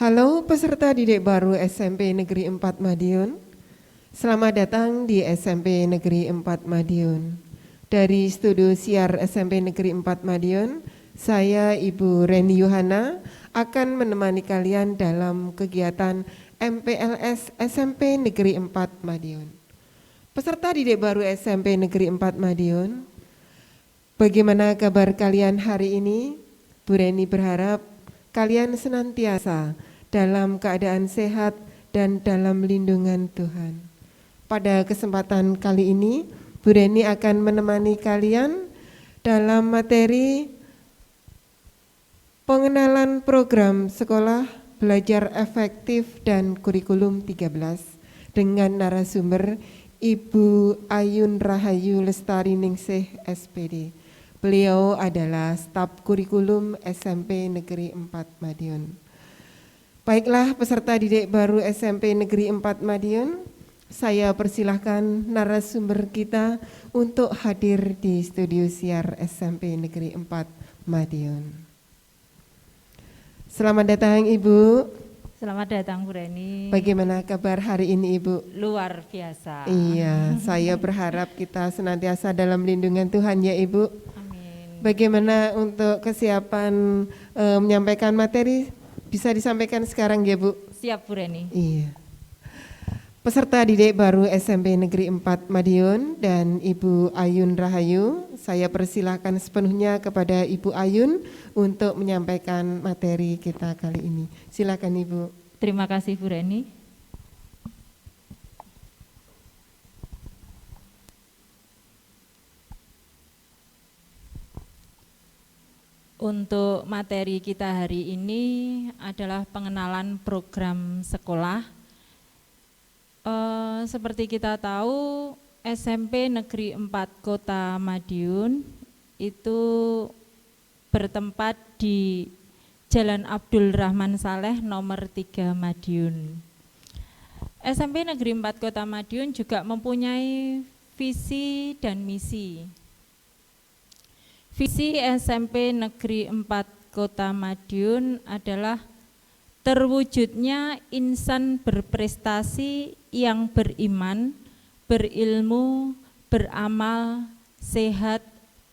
Halo peserta didik baru SMP Negeri 4 Madiun. Selamat datang di SMP Negeri 4 Madiun. Dari studio siar SMP Negeri 4 Madiun, saya Ibu Reni Yuhana akan menemani kalian dalam kegiatan MPLS SMP Negeri 4 Madiun. Peserta didik baru SMP Negeri 4 Madiun, bagaimana kabar kalian hari ini? Bu Reni berharap kalian senantiasa dalam keadaan sehat dan dalam lindungan Tuhan. Pada kesempatan kali ini, Bu Reni akan menemani kalian dalam materi pengenalan program sekolah belajar efektif dan kurikulum 13 dengan narasumber Ibu Ayun Rahayu Lestari Ningsih SPD. Beliau adalah staf kurikulum SMP Negeri 4 Madiun. Baiklah peserta didik baru SMP Negeri 4 Madiun, saya persilahkan narasumber kita untuk hadir di studio siar SMP Negeri 4 Madiun. Selamat datang Ibu. Selamat datang Bu Reni. Bagaimana kabar hari ini Ibu? Luar biasa. Iya, saya berharap kita senantiasa dalam lindungan Tuhan ya Ibu. Amin. Bagaimana untuk kesiapan menyampaikan materi? Bisa disampaikan sekarang ya Bu? Siap Bu Reni. Iya. Peserta didik baru SMP Negeri 4 Madiun dan Ibu Ayun Rahayu, saya persilahkan sepenuhnya kepada Ibu Ayun untuk menyampaikan materi kita kali ini. Silakan Ibu. Terima kasih Bu Reni. Untuk materi kita hari ini adalah pengenalan program sekolah. Seperti kita tahu, SMP Negeri 4 Kota Madiun itu bertempat di Jalan Abdul Rahman Saleh nomor 3 Madiun. SMP Negeri 4 Kota Madiun juga mempunyai visi dan misi. Visi SMP Negeri 4 Kota Madiun adalah terwujudnya insan berprestasi yang beriman, berilmu, beramal, sehat,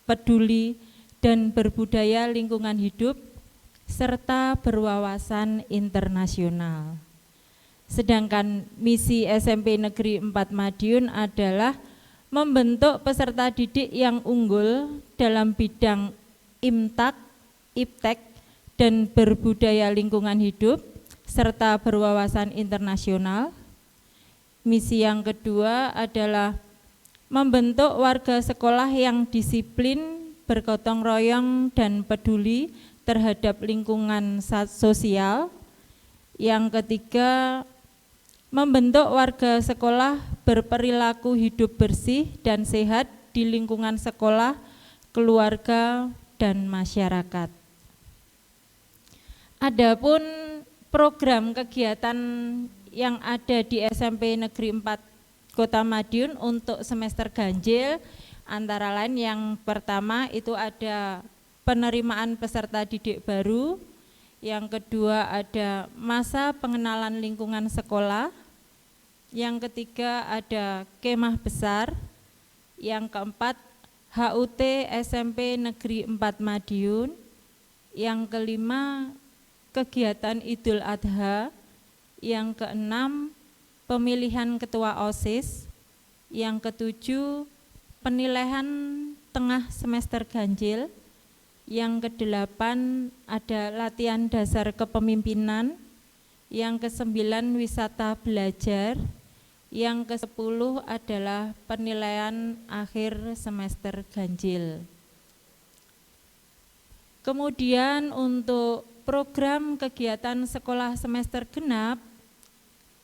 peduli, dan berbudaya lingkungan hidup, serta berwawasan internasional. Sedangkan misi SMP Negeri 4 Madiun adalah membentuk peserta didik yang unggul dalam bidang IMTAK, IPTEK, dan berbudaya lingkungan hidup, serta berwawasan internasional. Misi yang kedua adalah membentuk warga sekolah yang disiplin, bergotong royong, dan peduli terhadap lingkungan sosial. Yang ketiga, membentuk warga sekolah berperilaku hidup bersih dan sehat di lingkungan sekolah, keluarga, dan masyarakat. Adapun program kegiatan yang ada di SMP Negeri 4 Kota Madiun untuk semester ganjil, antara lain yang pertama itu ada penerimaan peserta didik baru, yang kedua ada masa pengenalan lingkungan sekolah, yang ketiga ada kemah besar, yang keempat HUT SMP Negeri 4 Madiun, yang kelima kegiatan Idul Adha, yang keenam pemilihan ketua OSIS, yang ketujuh penilaian tengah semester ganjil, yang kedelapan ada latihan dasar kepemimpinan, yang kesembilan wisata belajar, yang ke-10 adalah penilaian akhir semester ganjil. Kemudian untuk program kegiatan sekolah semester genap,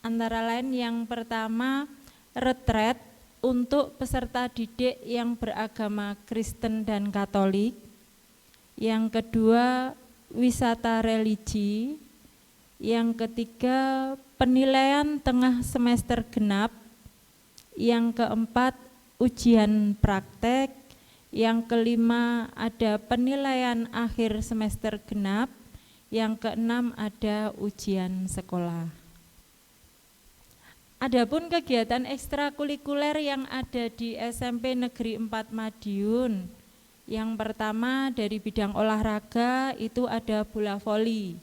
antara lain yang pertama retret untuk peserta didik yang beragama Kristen dan Katolik, yang kedua wisata religi, yang ketiga penilaian tengah semester genap, yang keempat ujian praktek, yang kelima ada penilaian akhir semester genap, Yang keenam ada ujian sekolah. Adapun kegiatan ekstrakurikuler yang ada di SMP Negeri 4 Madiun, yang pertama dari bidang olahraga itu ada bola voli.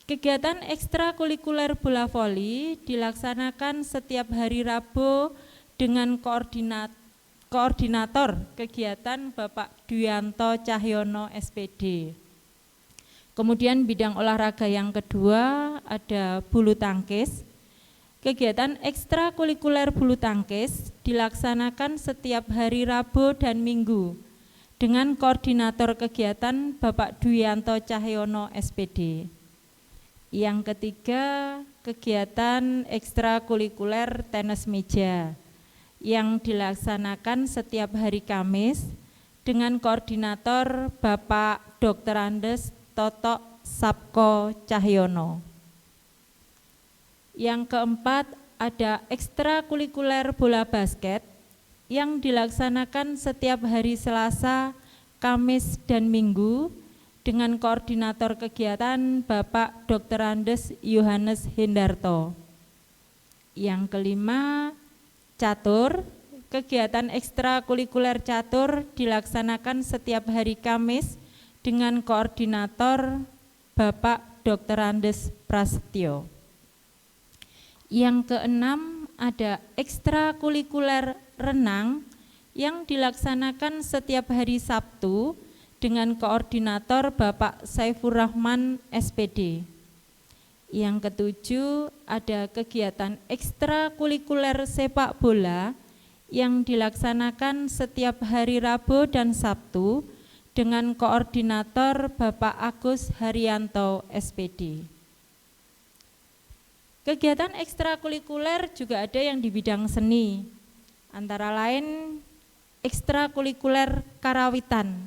Kegiatan ekstrakurikuler bola voli dilaksanakan setiap hari Rabu dengan koordinator kegiatan Bapak Duyanto Cahyono SPD. Kemudian bidang olahraga yang kedua ada bulu tangkis. Kegiatan ekstrakurikuler bulu tangkis dilaksanakan setiap hari Rabu dan Minggu dengan koordinator kegiatan Bapak Duyanto Cahyono SPD. Yang ketiga, kegiatan ekstrakurikuler tenis meja yang dilaksanakan setiap hari Kamis dengan koordinator Bapak Dr. Andes Toto Sapko Cahyono. Yang keempat, ada ekstrakurikuler bola basket yang dilaksanakan setiap hari Selasa, Kamis, dan Minggu dengan koordinator kegiatan Bapak Dr. Andes Yohanes Hendarto. Yang kelima, catur. Kegiatan ekstrakurikuler catur dilaksanakan setiap hari Kamis dengan koordinator Bapak Dr. Andes Prasetyo. Yang keenam, ada ekstrakurikuler renang yang dilaksanakan setiap hari Sabtu dengan koordinator Bapak Saifur Rahman SPD. Yang ketujuh, ada kegiatan ekstrakurikuler sepak bola yang dilaksanakan setiap hari Rabu dan Sabtu dengan koordinator Bapak Agus Haryanto SPD. Kegiatan ekstrakurikuler juga ada yang di bidang seni, antara lain ekstrakurikuler karawitan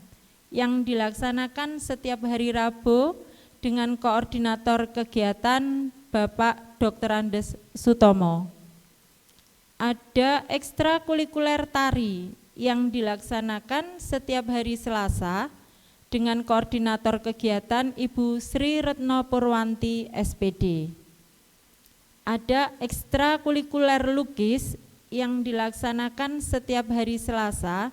yang dilaksanakan setiap hari Rabu dengan koordinator kegiatan Bapak Dr. Andes Sutomo. Ada ekstrakurikuler tari yang dilaksanakan setiap hari Selasa dengan koordinator kegiatan Ibu Sri Retno Purwanti SPD. Ada ekstrakurikuler lukis yang dilaksanakan setiap hari Selasa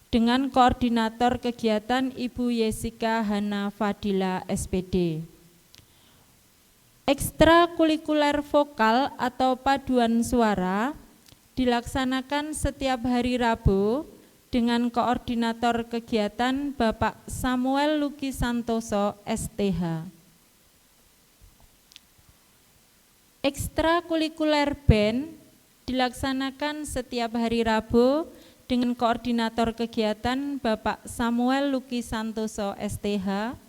dengan koordinator kegiatan Ibu Yesika Hana Fadila SPD. Ekstrakurikuler vokal atau paduan suara dilaksanakan setiap hari Rabu dengan koordinator kegiatan Bapak Samuel Luki Santoso STH. Ekstrakurikuler band dilaksanakan setiap hari Rabu dengan koordinator kegiatan Bapak Samuel Luki Santoso STH.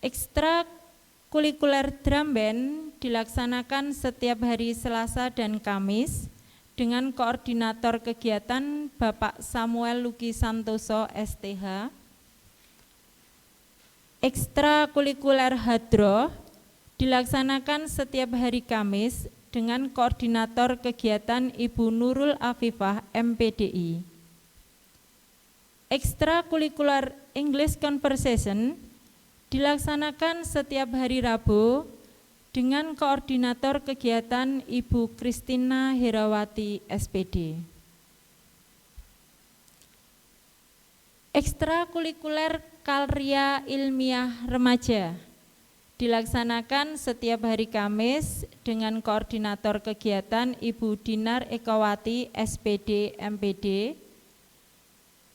Ekstrakurikuler drum band dilaksanakan setiap hari Selasa dan Kamis dengan koordinator kegiatan Bapak Samuel Luki Santoso STH. Ekstrakurikuler hadroh dilaksanakan setiap hari Kamis dengan koordinator kegiatan Ibu Nurul Afifah MPDI. Ekstrakurikuler English Conversation dilaksanakan setiap hari Rabu dengan koordinator kegiatan Ibu Kristina Herawati SPD. Ekstrakurikuler karya ilmiah remaja dilaksanakan setiap hari Kamis dengan koordinator kegiatan Ibu Dinar Ekawati SPD MPD.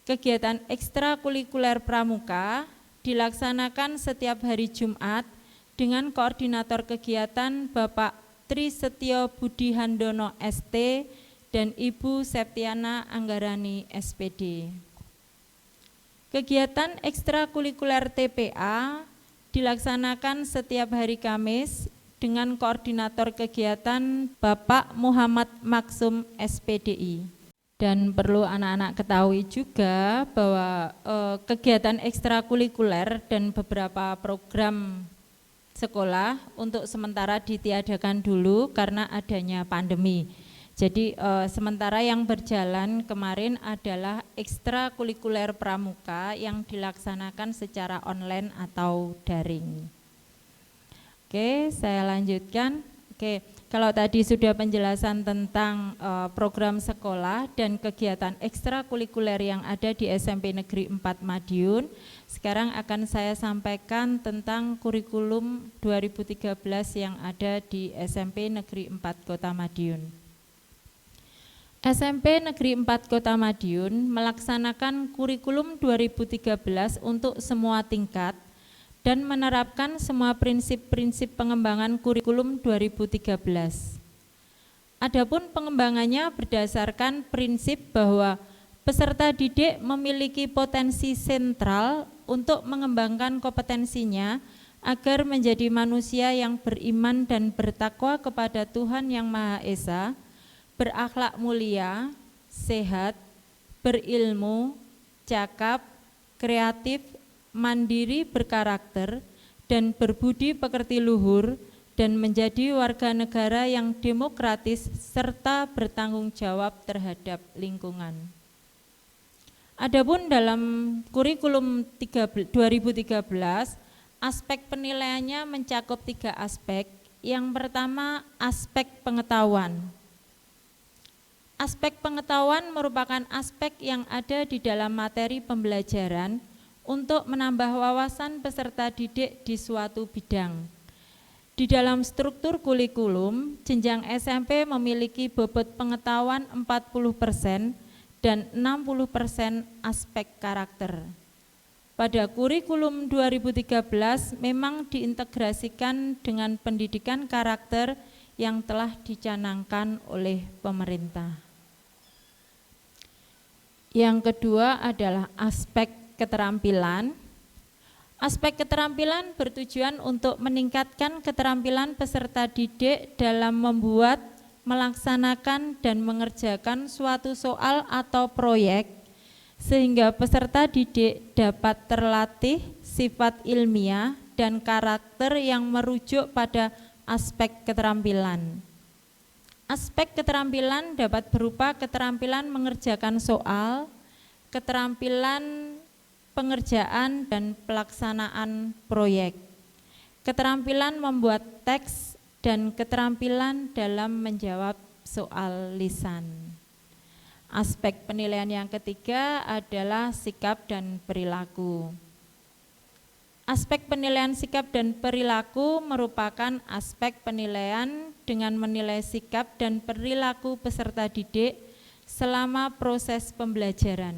Kegiatan ekstrakurikuler pramuka dilaksanakan setiap hari Jumat dengan koordinator kegiatan Bapak Tri Setyo Budi Handono ST dan Ibu Septiana Anggarani SPD. Kegiatan ekstrakurikuler TPA dilaksanakan setiap hari Kamis dengan koordinator kegiatan Bapak Muhammad Maksum SPDI. Dan perlu anak-anak ketahui juga bahwa kegiatan ekstrakurikuler dan beberapa program sekolah untuk sementara ditiadakan dulu karena adanya pandemi. Jadi sementara yang berjalan kemarin adalah ekstrakurikuler pramuka yang dilaksanakan secara online atau daring. Oke, saya lanjutkan. Oke, kalau tadi sudah penjelasan tentang program sekolah dan kegiatan ekstrakurikuler yang ada di SMP Negeri 4 Madiun, sekarang akan saya sampaikan tentang kurikulum 2013 yang ada di SMP Negeri 4 Kota Madiun. SMP Negeri 4 Kota Madiun melaksanakan kurikulum 2013 untuk semua tingkat dan menerapkan semua prinsip-prinsip pengembangan kurikulum 2013. Adapun pengembangannya berdasarkan prinsip bahwa peserta didik memiliki potensi sentral untuk mengembangkan kompetensinya agar menjadi manusia yang beriman dan bertakwa kepada Tuhan Yang Maha Esa, berakhlak mulia, sehat, berilmu, cakap, kreatif, mandiri berkarakter, dan berbudi pekerti luhur, dan menjadi warga negara yang demokratis serta bertanggung jawab terhadap lingkungan. Adapun dalam kurikulum 2013, aspek penilaiannya mencakup 3 aspek. Yang pertama, aspek pengetahuan. Aspek pengetahuan merupakan aspek yang ada di dalam materi pembelajaran untuk menambah wawasan peserta didik di suatu bidang. Di dalam struktur kurikulum, jenjang SMP memiliki bobot pengetahuan 40% dan 60% aspek karakter. Pada kurikulum 2013 memang diintegrasikan dengan pendidikan karakter yang telah dicanangkan oleh pemerintah. Yang kedua adalah aspek keterampilan. Aspek keterampilan bertujuan untuk meningkatkan keterampilan peserta didik dalam membuat, melaksanakan, dan mengerjakan suatu soal atau proyek, sehingga peserta didik dapat terlatih sifat ilmiah dan karakter yang merujuk pada aspek keterampilan. Aspek keterampilan dapat berupa keterampilan mengerjakan soal, keterampilan pengerjaan dan pelaksanaan proyek, keterampilan membuat teks, dan keterampilan dalam menjawab soal lisan. Aspek penilaian yang ketiga adalah sikap dan perilaku. Aspek penilaian sikap dan perilaku merupakan aspek penilaian dengan menilai sikap dan perilaku peserta didik selama proses pembelajaran.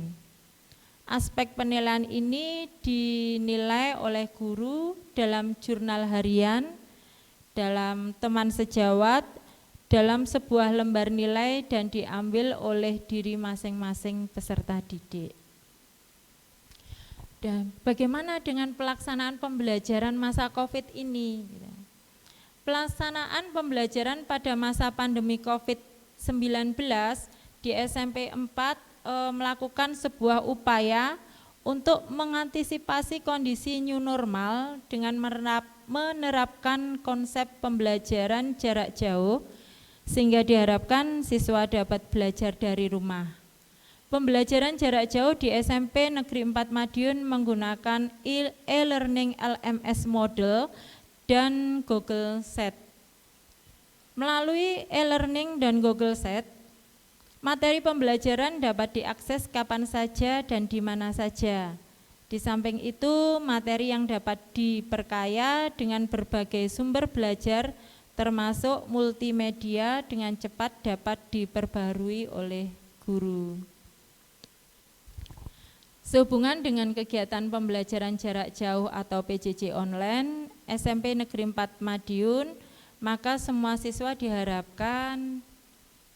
Aspek penilaian ini dinilai oleh guru dalam jurnal harian, dalam teman sejawat, dalam sebuah lembar nilai, dan diambil oleh diri masing-masing peserta didik. Dan bagaimana dengan pelaksanaan pembelajaran masa COVID ini? Pelaksanaan pembelajaran pada masa pandemi COVID-19 di SMP 4 melakukan sebuah upaya untuk mengantisipasi kondisi new normal dengan menerapkan konsep pembelajaran jarak jauh sehingga diharapkan siswa dapat belajar dari rumah. Pembelajaran jarak jauh di SMP Negeri 4 Madiun menggunakan e-learning LMS model dan Google Set. Melalui e-learning dan Google Set, materi pembelajaran dapat diakses kapan saja dan di mana saja. Di samping itu, materi yang dapat diperkaya dengan berbagai sumber belajar termasuk multimedia dengan cepat dapat diperbarui oleh guru. Sehubungan dengan kegiatan pembelajaran jarak jauh atau PJJ online SMP Negeri 4 Madiun, maka semua siswa diharapkan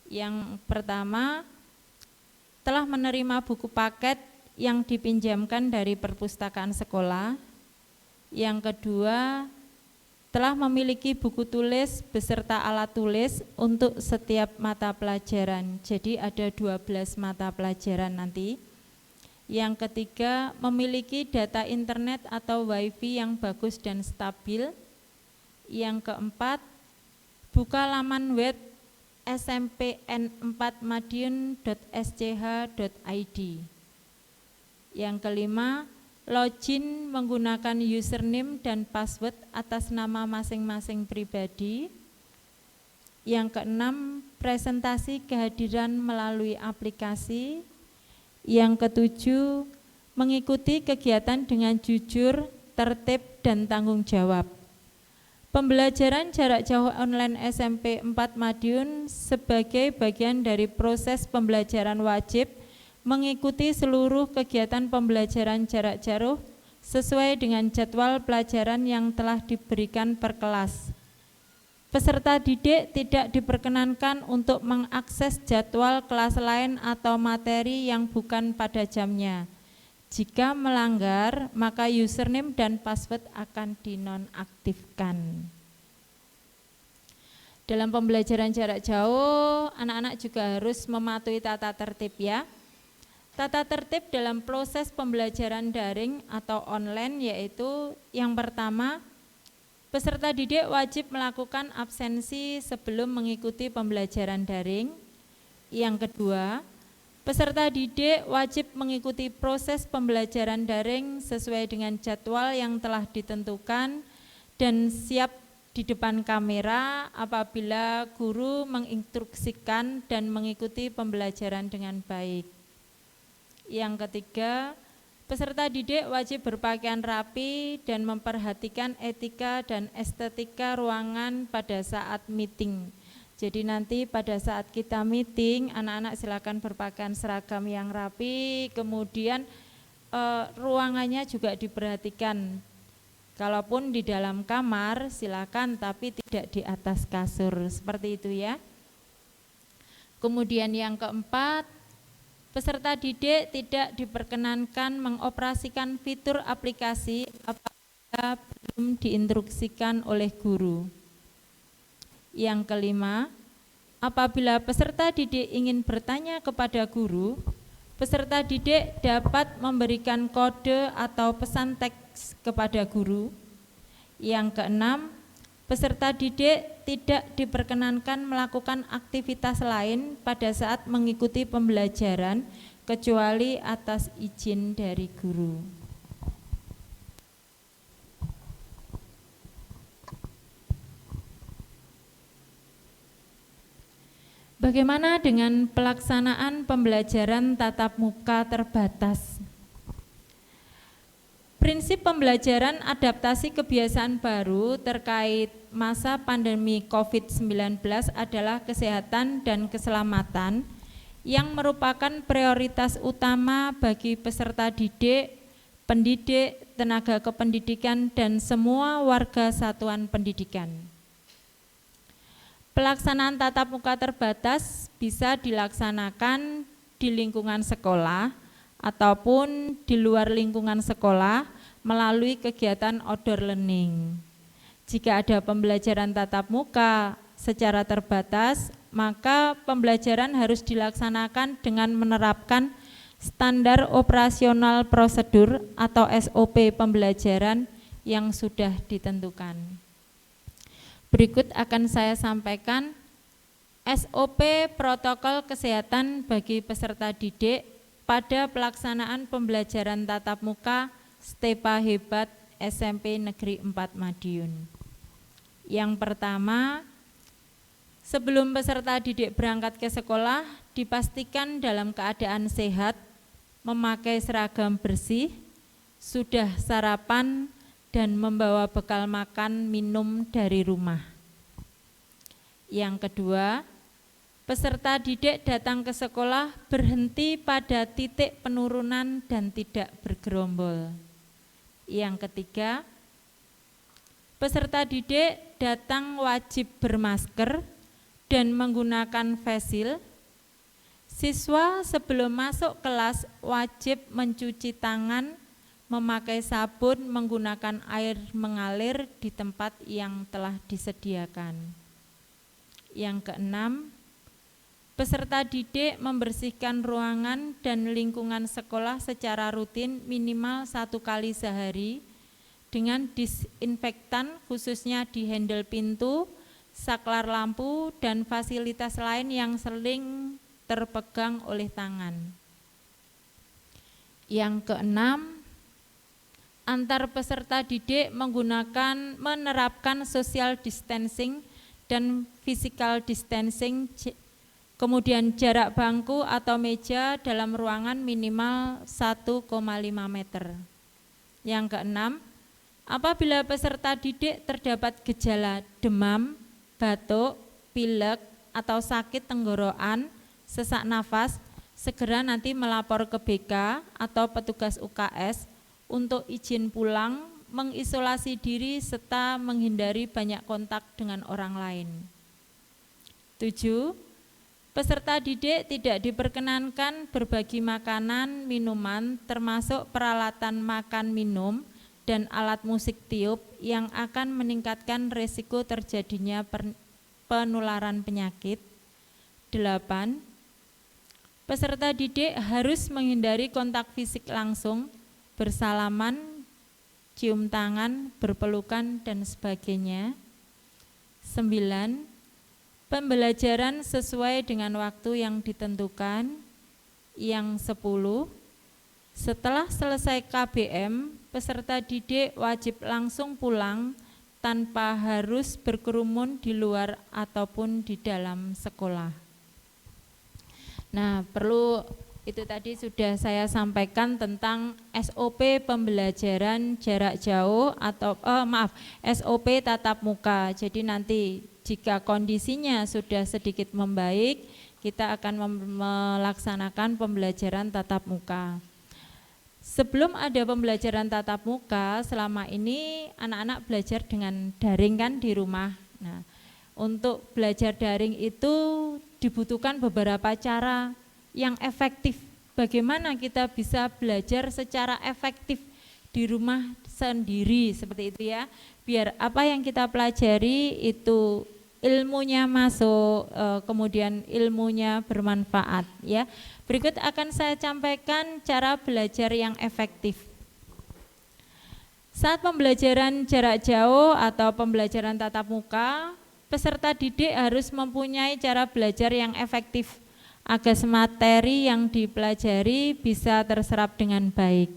yang pertama telah menerima buku paket yang dipinjamkan dari perpustakaan sekolah. Yang kedua, telah memiliki buku tulis beserta alat tulis untuk setiap mata pelajaran. Jadi ada 12 mata pelajaran nanti. Yang ketiga, memiliki data internet atau wifi yang bagus dan stabil. Yang keempat, buka laman web smpn4madiun.sch.id. Yang kelima, login menggunakan username dan password atas nama masing-masing pribadi. Yang keenam, presentasi kehadiran melalui aplikasi. Yang ketujuh, mengikuti kegiatan dengan jujur, tertib, dan tanggung jawab. Pembelajaran jarak jauh online SMP 4 Madiun sebagai bagian dari proses pembelajaran wajib mengikuti seluruh kegiatan pembelajaran jarak jauh sesuai dengan jadwal pelajaran yang telah diberikan per kelas. Peserta didik tidak diperkenankan untuk mengakses jadwal kelas lain atau materi yang bukan pada jamnya. Jika melanggar, maka username dan password akan dinonaktifkan. Dalam pembelajaran jarak jauh, anak-anak juga harus mematuhi tata tertib ya. Tata tertib dalam proses pembelajaran daring atau online yaitu yang pertama, peserta didik wajib melakukan absensi sebelum mengikuti pembelajaran daring. Yang kedua, peserta didik wajib mengikuti proses pembelajaran daring sesuai dengan jadwal yang telah ditentukan dan siap di depan kamera apabila guru menginstruksikan dan mengikuti pembelajaran dengan baik. Yang ketiga, peserta didik wajib berpakaian rapi dan memperhatikan etika dan estetika ruangan pada saat meeting. Jadi nanti pada saat kita meeting, anak-anak silakan berpakaian seragam yang rapi, kemudian ruangannya juga diperhatikan. Kalaupun di dalam kamar silakan, tapi tidak di atas kasur, seperti itu ya. Kemudian yang keempat, peserta didik tidak diperkenankan mengoperasikan fitur aplikasi apabila belum diinstruksikan oleh guru. Yang kelima, apabila peserta didik ingin bertanya kepada guru, peserta didik dapat memberikan kode atau pesan teks kepada guru. Yang keenam, peserta didik tidak diperkenankan melakukan aktivitas lain pada saat mengikuti pembelajaran kecuali atas izin dari guru. Bagaimana dengan pelaksanaan pembelajaran tatap muka terbatas? Prinsip pembelajaran adaptasi kebiasaan baru terkait masa pandemi COVID-19 adalah kesehatan dan keselamatan yang merupakan prioritas utama bagi peserta didik, pendidik, tenaga kependidikan, dan semua warga satuan pendidikan. Pelaksanaan tatap muka terbatas bisa dilaksanakan di lingkungan sekolah ataupun di luar lingkungan sekolah melalui kegiatan outdoor learning. Jika ada pembelajaran tatap muka secara terbatas, maka pembelajaran harus dilaksanakan dengan menerapkan standar operasional prosedur atau SOP pembelajaran yang sudah ditentukan. Berikut akan saya sampaikan SOP protokol kesehatan bagi peserta didik pada pelaksanaan pembelajaran tatap muka STEPA Hebat SMP Negeri 4 Madiun. Yang pertama, sebelum peserta didik berangkat ke sekolah, dipastikan dalam keadaan sehat, memakai seragam bersih, sudah sarapan, dan membawa bekal makan minum dari rumah. Yang kedua, peserta didik datang ke sekolah berhenti pada titik penurunan dan tidak bergerombol. Yang ketiga, peserta didik datang wajib bermasker dan menggunakan face shield. Siswa sebelum masuk kelas wajib mencuci tangan, memakai sabun, menggunakan air mengalir di tempat yang telah disediakan. Yang keenam, peserta didik membersihkan ruangan dan lingkungan sekolah secara rutin minimal 1 kali sehari dengan disinfektan khususnya di handle pintu saklar lampu, dan fasilitas lain yang sering terpegang oleh tangan. Yang keenam, antar peserta didik menerapkan social distancing dan physical distancing, kemudian jarak bangku atau meja dalam ruangan minimal 1,5 meter. Yang keenam, apabila peserta didik terdapat gejala demam, batuk, pilek, atau sakit tenggorokan, sesak nafas, segera nanti melapor ke BK atau petugas UKS untuk izin pulang, mengisolasi diri, serta menghindari banyak kontak dengan orang lain. 7. Peserta didik tidak diperkenankan berbagi makanan, minuman, termasuk peralatan makan minum, dan alat musik tiup yang akan meningkatkan risiko terjadinya penularan penyakit. 8. Peserta didik harus menghindari kontak fisik langsung, bersalaman, cium tangan, berpelukan, dan sebagainya. 9. Pembelajaran sesuai dengan waktu yang ditentukan. Yang 10. Setelah selesai KBM, peserta didik wajib langsung pulang tanpa harus berkerumun di luar ataupun di dalam sekolah. Nah, itu tadi sudah saya sampaikan tentang SOP pembelajaran jarak jauh atau SOP tatap muka. Jadi nanti jika kondisinya sudah sedikit membaik, kita akan melaksanakan pembelajaran tatap muka. Sebelum ada pembelajaran tatap muka, selama ini anak-anak belajar dengan daring kan di rumah. Nah, untuk belajar daring itu dibutuhkan beberapa cara yang efektif. Bagaimana kita bisa belajar secara efektif di rumah sendiri seperti itu ya. Biar apa yang kita pelajari itu ilmunya masuk, kemudian ilmunya bermanfaat ya. Berikut akan saya sampaikan cara belajar yang efektif. Saat pembelajaran jarak jauh atau pembelajaran tatap muka, peserta didik harus mempunyai cara belajar yang efektif agar materi yang dipelajari bisa terserap dengan baik.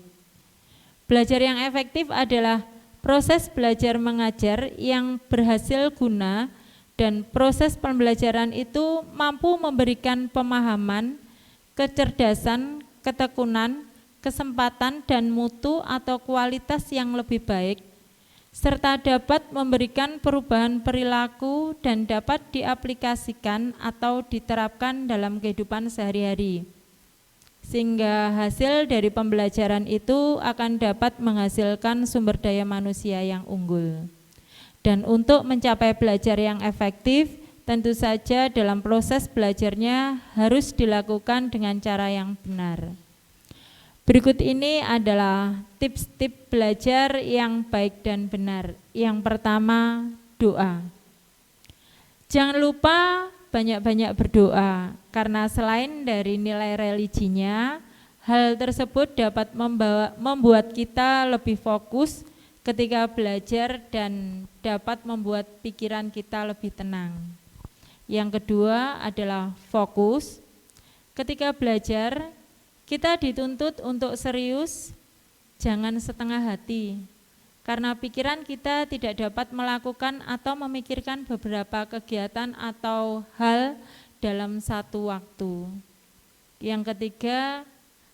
Belajar yang efektif adalah proses belajar mengajar yang berhasil guna dan proses pembelajaran itu mampu memberikan pemahaman, kecerdasan, ketekunan, kesempatan, dan mutu atau kualitas yang lebih baik, serta dapat memberikan perubahan perilaku dan dapat diaplikasikan atau diterapkan dalam kehidupan sehari-hari. Sehingga hasil dari pembelajaran itu akan dapat menghasilkan sumber daya manusia yang unggul. Dan untuk mencapai belajar yang efektif, tentu saja dalam proses belajarnya harus dilakukan dengan cara yang benar. Berikut ini adalah tips-tips belajar yang baik dan benar. Yang pertama, doa. Jangan lupa banyak-banyak berdoa, karena selain dari nilai religinya, hal tersebut dapat membuat kita lebih fokus ketika belajar dan dapat membuat pikiran kita lebih tenang. Yang kedua adalah fokus. Ketika belajar, kita dituntut untuk serius, jangan setengah hati, karena pikiran kita tidak dapat melakukan atau memikirkan beberapa kegiatan atau hal dalam satu waktu. Yang ketiga,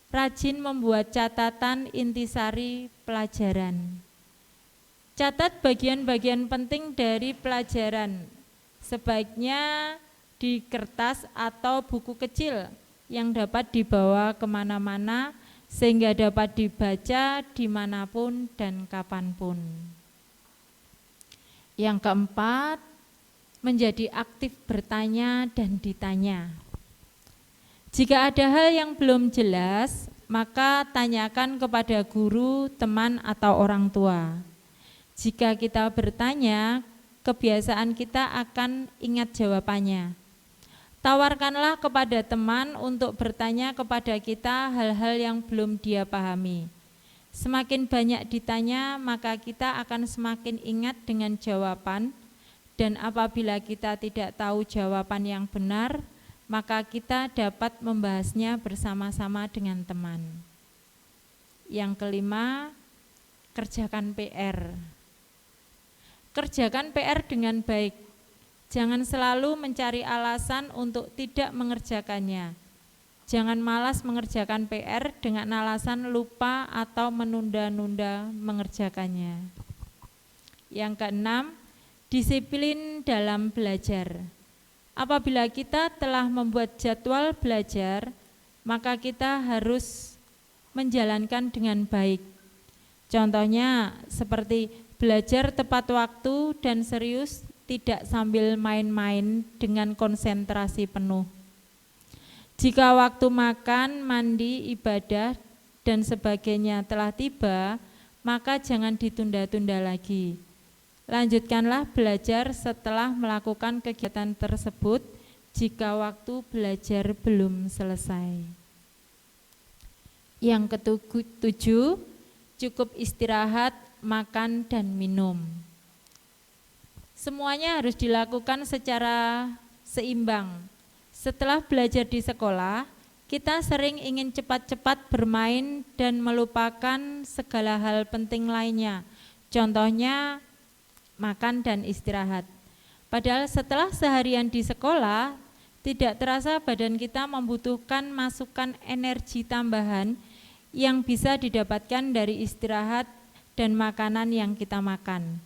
rajin membuat catatan intisari pelajaran. Catat bagian-bagian penting dari pelajaran, sebaiknya di kertas atau buku kecil yang dapat dibawa kemana-mana sehingga dapat dibaca dimanapun dan kapanpun. Yang keempat, menjadi aktif bertanya dan ditanya. Jika ada hal yang belum jelas, maka tanyakan kepada guru, teman, atau orang tua. Jika kita bertanya, kebiasaan kita akan ingat jawabannya. Tawarkanlah kepada teman untuk bertanya kepada kita hal-hal yang belum dia pahami. Semakin banyak ditanya, maka kita akan semakin ingat dengan jawaban Dan apabila kita tidak tahu jawaban yang benar, maka kita dapat membahasnya bersama-sama dengan teman. Yang kelima, kerjakan PR. Kerjakan PR dengan baik. Jangan selalu mencari alasan untuk tidak mengerjakannya. Jangan malas mengerjakan PR dengan alasan lupa atau menunda-nunda mengerjakannya. Yang keenam, disiplin dalam belajar. Apabila kita telah membuat jadwal belajar, maka kita harus menjalankan dengan baik. Contohnya seperti belajar tepat waktu dan serius, tidak sambil main-main dengan konsentrasi penuh. Jika waktu makan, mandi, ibadah, dan sebagainya telah tiba, maka jangan ditunda-tunda lagi. Lanjutkanlah belajar setelah melakukan kegiatan tersebut jika waktu belajar belum selesai. Yang ketujuh, cukup istirahat, makan, dan minum. Semuanya harus dilakukan secara seimbang. Setelah belajar di sekolah, kita sering ingin cepat-cepat bermain dan melupakan segala hal penting lainnya. Contohnya, makan dan istirahat. Padahal setelah seharian di sekolah, tidak terasa badan kita membutuhkan masukan energi tambahan yang bisa didapatkan dari istirahat dan makanan yang kita makan.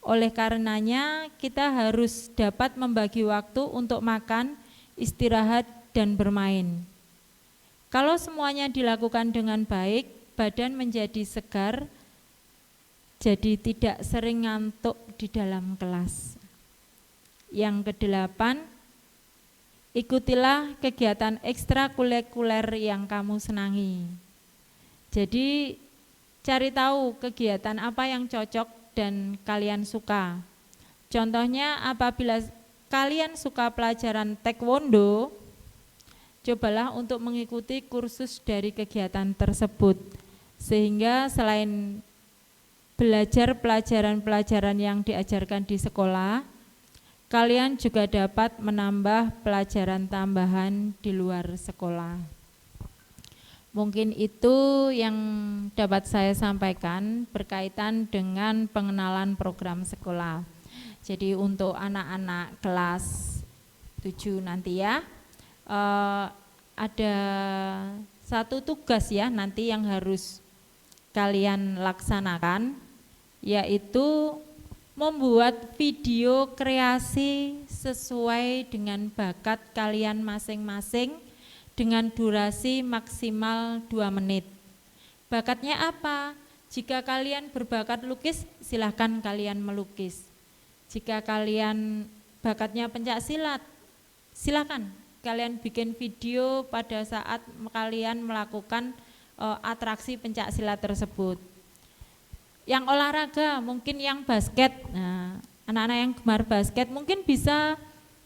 Oleh karenanya, kita harus dapat membagi waktu untuk makan, istirahat, dan bermain. Kalau semuanya dilakukan dengan baik, badan menjadi segar, jadi tidak sering ngantuk di dalam kelas. Yang kedelapan, ikutilah kegiatan ekstrakurikuler yang kamu senangi. Jadi cari tahu kegiatan apa yang cocok dan kalian suka. Contohnya apabila kalian suka pelajaran taekwondo, cobalah untuk mengikuti kursus dari kegiatan tersebut. Sehingga selain belajar pelajaran-pelajaran yang diajarkan di sekolah, kalian juga dapat menambah pelajaran tambahan di luar sekolah. Mungkin itu yang dapat saya sampaikan berkaitan dengan pengenalan program sekolah. Jadi untuk anak-anak kelas 7 nanti ya, ada satu tugas ya nanti yang harus kalian laksanakan, yaitu membuat video kreasi sesuai dengan bakat kalian masing-masing dengan durasi maksimal 2 menit. Bakatnya apa? Jika kalian berbakat lukis, silahkan kalian melukis. Jika kalian bakatnya pencak silat, silahkan kalian bikin video pada saat kalian melakukan atraksi pencak silat tersebut. Yang olahraga, mungkin yang basket, nah, anak-anak yang gemar basket mungkin bisa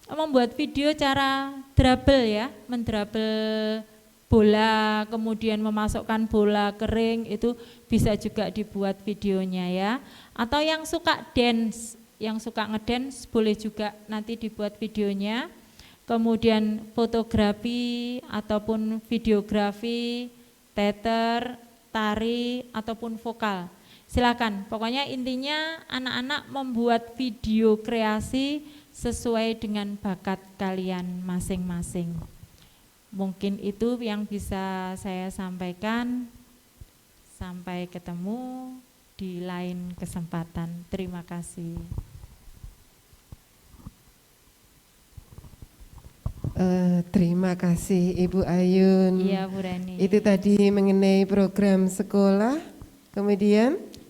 membuat video cara dribble ya, mendrabel bola, kemudian memasukkan bola kering, itu bisa juga dibuat videonya ya. Atau yang suka dance, yang suka ngedance boleh juga nanti dibuat videonya. Kemudian fotografi ataupun videografi, teater, tari ataupun vokal. Silakan, pokoknya intinya anak-anak membuat video kreasi sesuai dengan bakat kalian masing-masing. Mungkin itu yang bisa saya sampaikan. Sampai ketemu di lain kesempatan. Terima kasih. Terima kasih Ibu Ayun. Iya Bu Rani. Itu tadi mengenai program sekolah,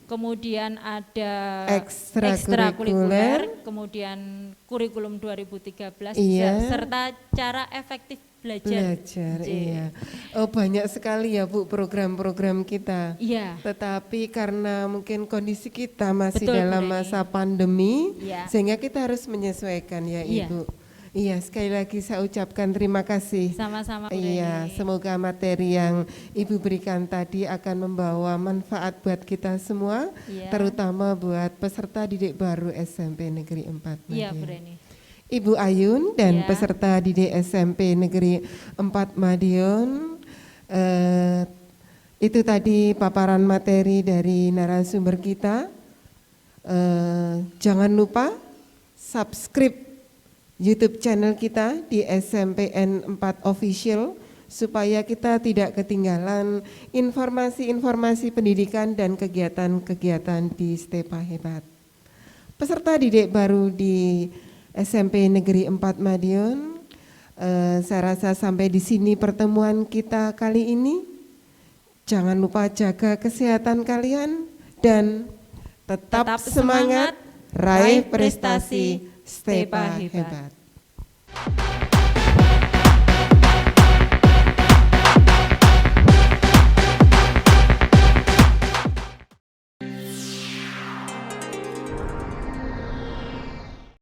Kemudian ada ekstrakurikuler, kemudian kurikulum 2013, iya, serta cara efektif belajar. Iya. Oh, banyak sekali ya Bu program-program kita. Iya. Tetapi karena mungkin kondisi kita masih Betul, dalam Bu Reni. masa pandemi, Iya. sehingga kita harus menyesuaikan ya Iya. Ibu. Iya, sekali lagi saya ucapkan terima kasih. Sama-sama Bu Iya, Reni. semoga materi yang Ibu berikan tadi akan membawa manfaat buat kita semua, Iya. terutama buat peserta didik baru SMP Negeri 4 Iya Bu Madiun. Reni. Ibu Ayun dan Iya. peserta didik SMP Negeri 4 Madiun, itu tadi paparan materi dari narasumber kita. Jangan lupa subscribe YouTube channel kita di SMPN 4 Official supaya kita tidak ketinggalan informasi-informasi pendidikan dan kegiatan-kegiatan di Stepa Hebat. Peserta didik baru di SMP Negeri 4 Madiun, saya rasa sampai di sini pertemuan kita kali ini. Jangan lupa jaga kesehatan kalian dan tetap semangat, raih prestasi Stepa Hebat.